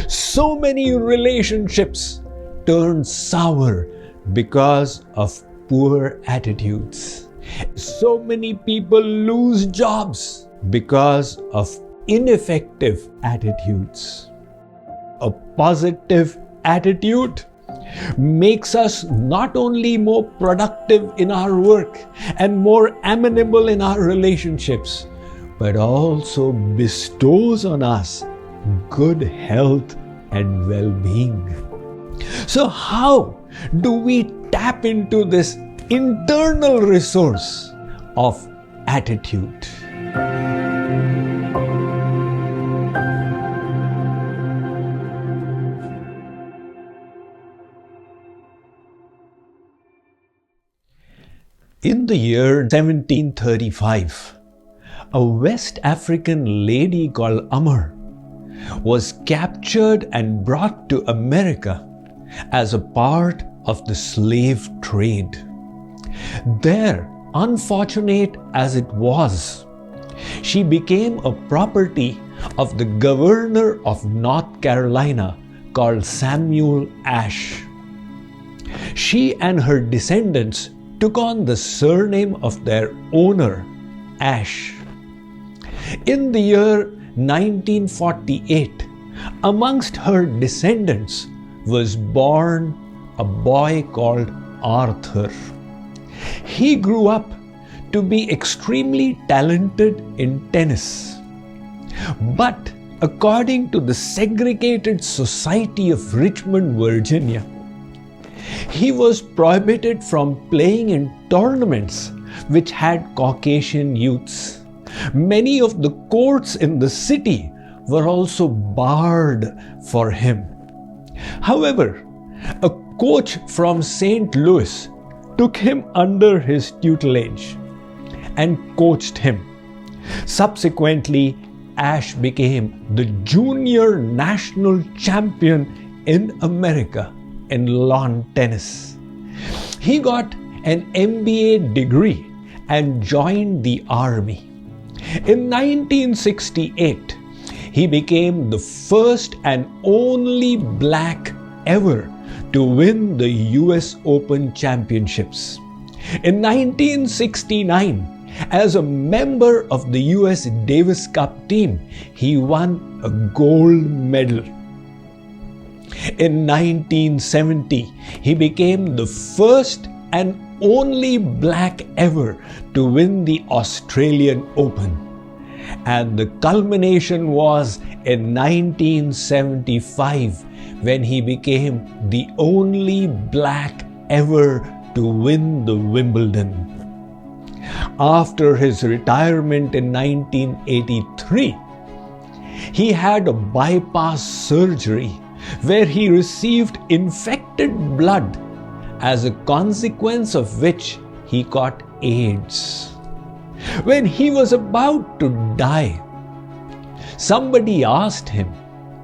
So many relationships turn sour because of poor attitudes. So many people lose jobs because of ineffective attitudes. A positive attitude makes us not only more productive in our work and more amenable in our relationships, but also bestows on us good health and well-being. So how do we tap into this internal resource of attitude? In the year 1735, a West African lady called Amar was captured and brought to America as a part of the slave trade. There, unfortunate as it was, she became a property of the governor of North Carolina called Samuel Ashe. She and her descendants took on the surname of their owner, Ashe. In the year 1948, amongst her descendants was born a boy called Arthur. He grew up to be extremely talented in tennis. But according to the segregated society of Richmond, Virginia, he was prohibited from playing in tournaments which had Caucasian youths. Many of the courts in the city were also barred for him. However, a coach from St. Louis took him under his tutelage and coached him. Subsequently, Ashe became the junior national champion in America in lawn tennis. He got an MBA degree and joined the army. In 1968, he became the first and only black ever to win the US Open Championships. In 1969, as a member of the US Davis Cup team, he won a gold medal. In 1970, he became the first and only black ever to win the Australian Open. And the culmination was in 1975 when he became the only black ever to win the Wimbledon. After his retirement in 1983, he had a bypass surgery where he received infected blood, as a consequence of which he got AIDS. When he was about to die, somebody asked him,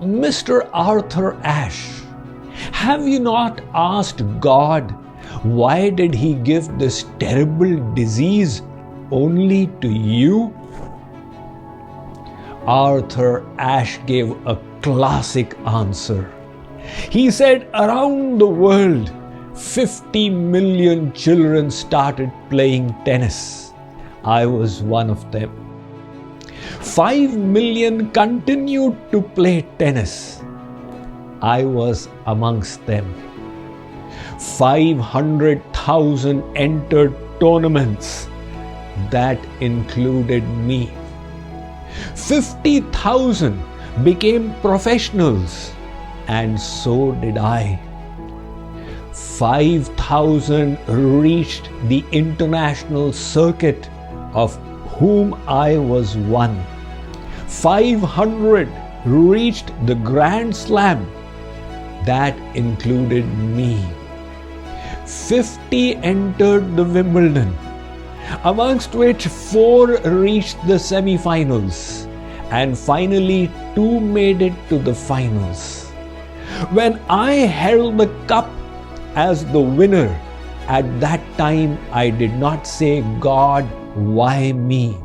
"Mr. Arthur Ashe, have you not asked God why did he give this terrible disease only to you?" Arthur Ashe gave a classic answer. He said, "Around the world, 50 million children started playing tennis. I was one of them. 5 million continued to play tennis. I was amongst them. 500,000 entered tournaments. That included me. 50,000 became professionals, and so did I. 5,000 reached the international circuit, of whom I was one. 500 reached the Grand Slam. That included me. 50 entered the Wimbledon, amongst which 4 reached the semi-finals, and finally 2 made it to the finals. When I held the cup as the winner, at that time I did not say, 'God, why me?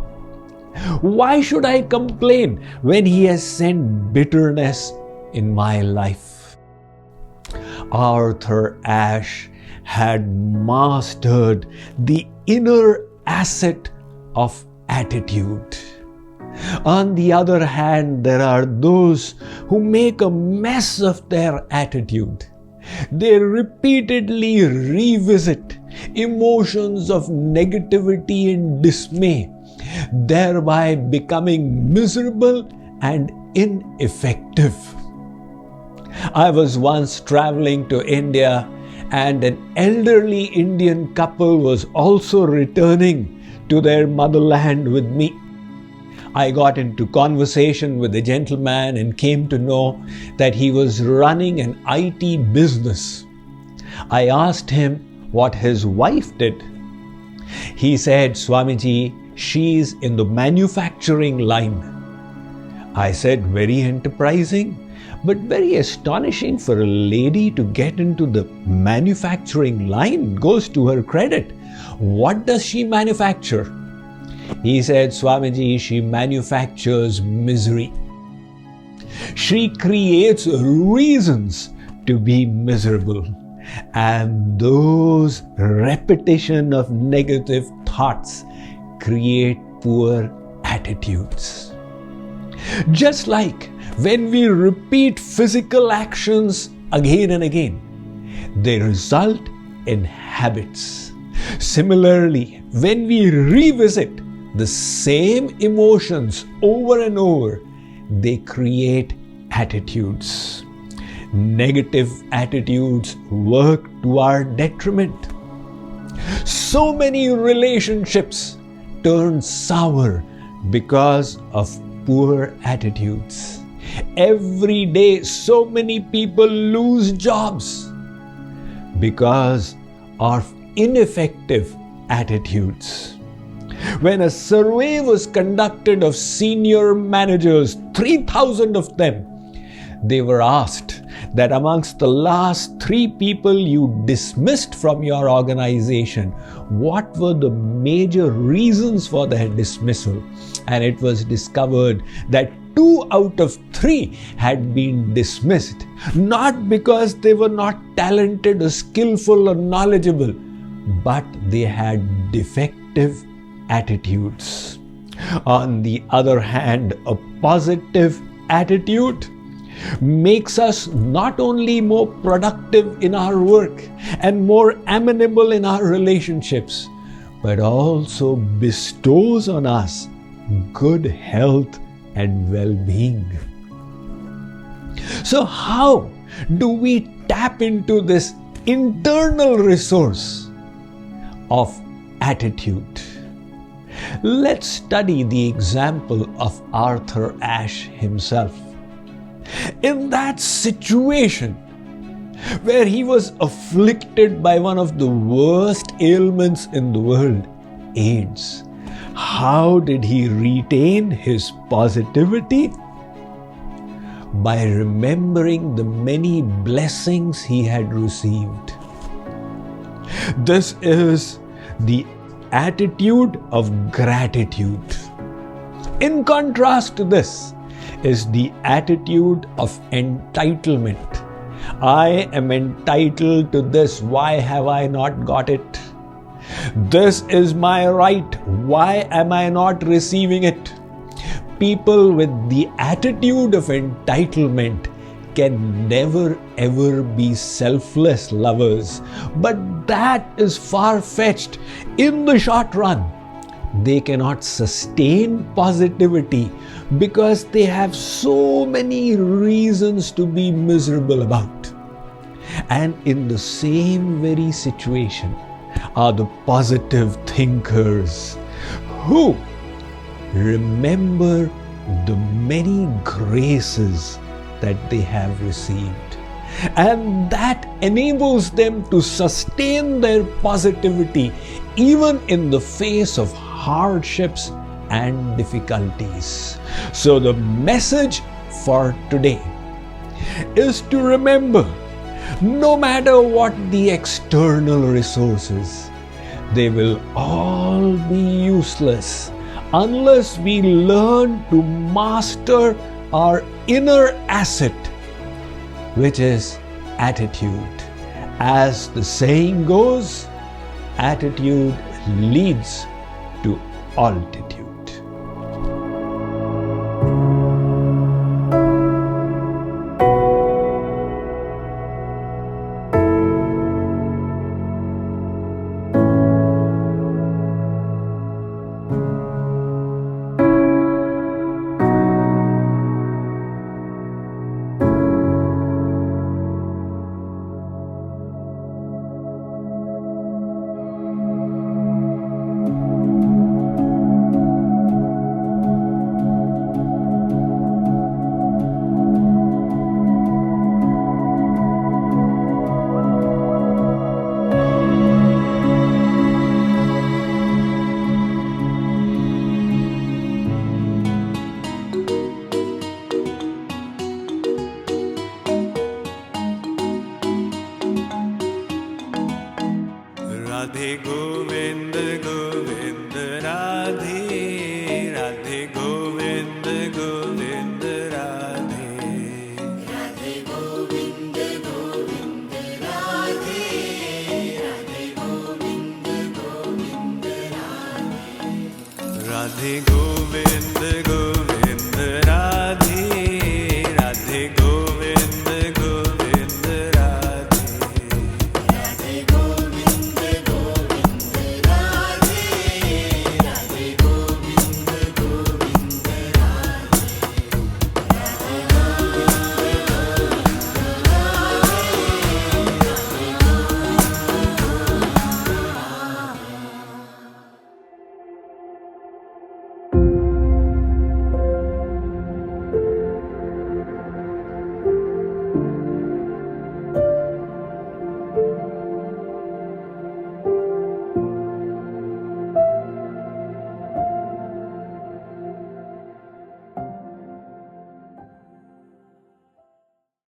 Why should I complain when He has sent bitterness in my life. Arthur Ashe had mastered the inner asset of attitude. On the other hand, there are those who make a mess of their attitude. They repeatedly revisit emotions of negativity and dismay, thereby becoming miserable and ineffective. I was once traveling to India, and an elderly Indian couple was also returning to their motherland with me. I got into conversation with the gentleman and came to know that he was running an IT business. I asked him what his wife did. He said, "Swamiji, she's in the manufacturing line." I said, "Very enterprising, but very astonishing for a lady to get into the manufacturing line. Goes to her credit. What does she manufacture?" He said, "Swamiji, she manufactures misery. She creates reasons to be miserable. And those repetition of negative thoughts create poor attitudes." Just like when we repeat physical actions again and again, they result in habits. Similarly, when we revisit the same emotions over and over, they create attitudes. Negative attitudes work to our detriment. So many relationships turn sour because of poor attitudes. Every day, so many people lose jobs because of ineffective attitudes. When a survey was conducted of senior managers, 3,000 of them, they were asked that amongst the last 3 people you dismissed from your organization, what were the major reasons for their dismissal? And it was discovered that 2 out of 3 had been dismissed, not because they were not talented or skillful or knowledgeable, but they had defective attitudes. On the other hand, a positive attitude makes us not only more productive in our work and more amenable in our relationships, but also bestows on us good health and well-being. So how do we tap into this internal resource of attitude? Let's study the example of Arthur Ashe himself. In that situation where he was afflicted by one of the worst ailments in the world, AIDS, how did he retain his positivity? By remembering the many blessings he had received. This is the attitude of gratitude. In contrast to this is the attitude of entitlement. I am entitled to this. Why have I not got it? This is my right. Why am I not receiving it? People with the attitude of entitlement can never ever be selfless lovers. But that is far-fetched. In the short run, they cannot sustain positivity because they have so many reasons to be miserable about. And in the same very situation are the positive thinkers who remember the many graces that they have received. And that enables them to sustain their positivity even in the face of hardships and difficulties. So the message for today is to remember, no matter what the external resources, they will all be useless unless we learn to master our inner asset which is attitude. As the saying goes, attitude leads to altitude. Radhe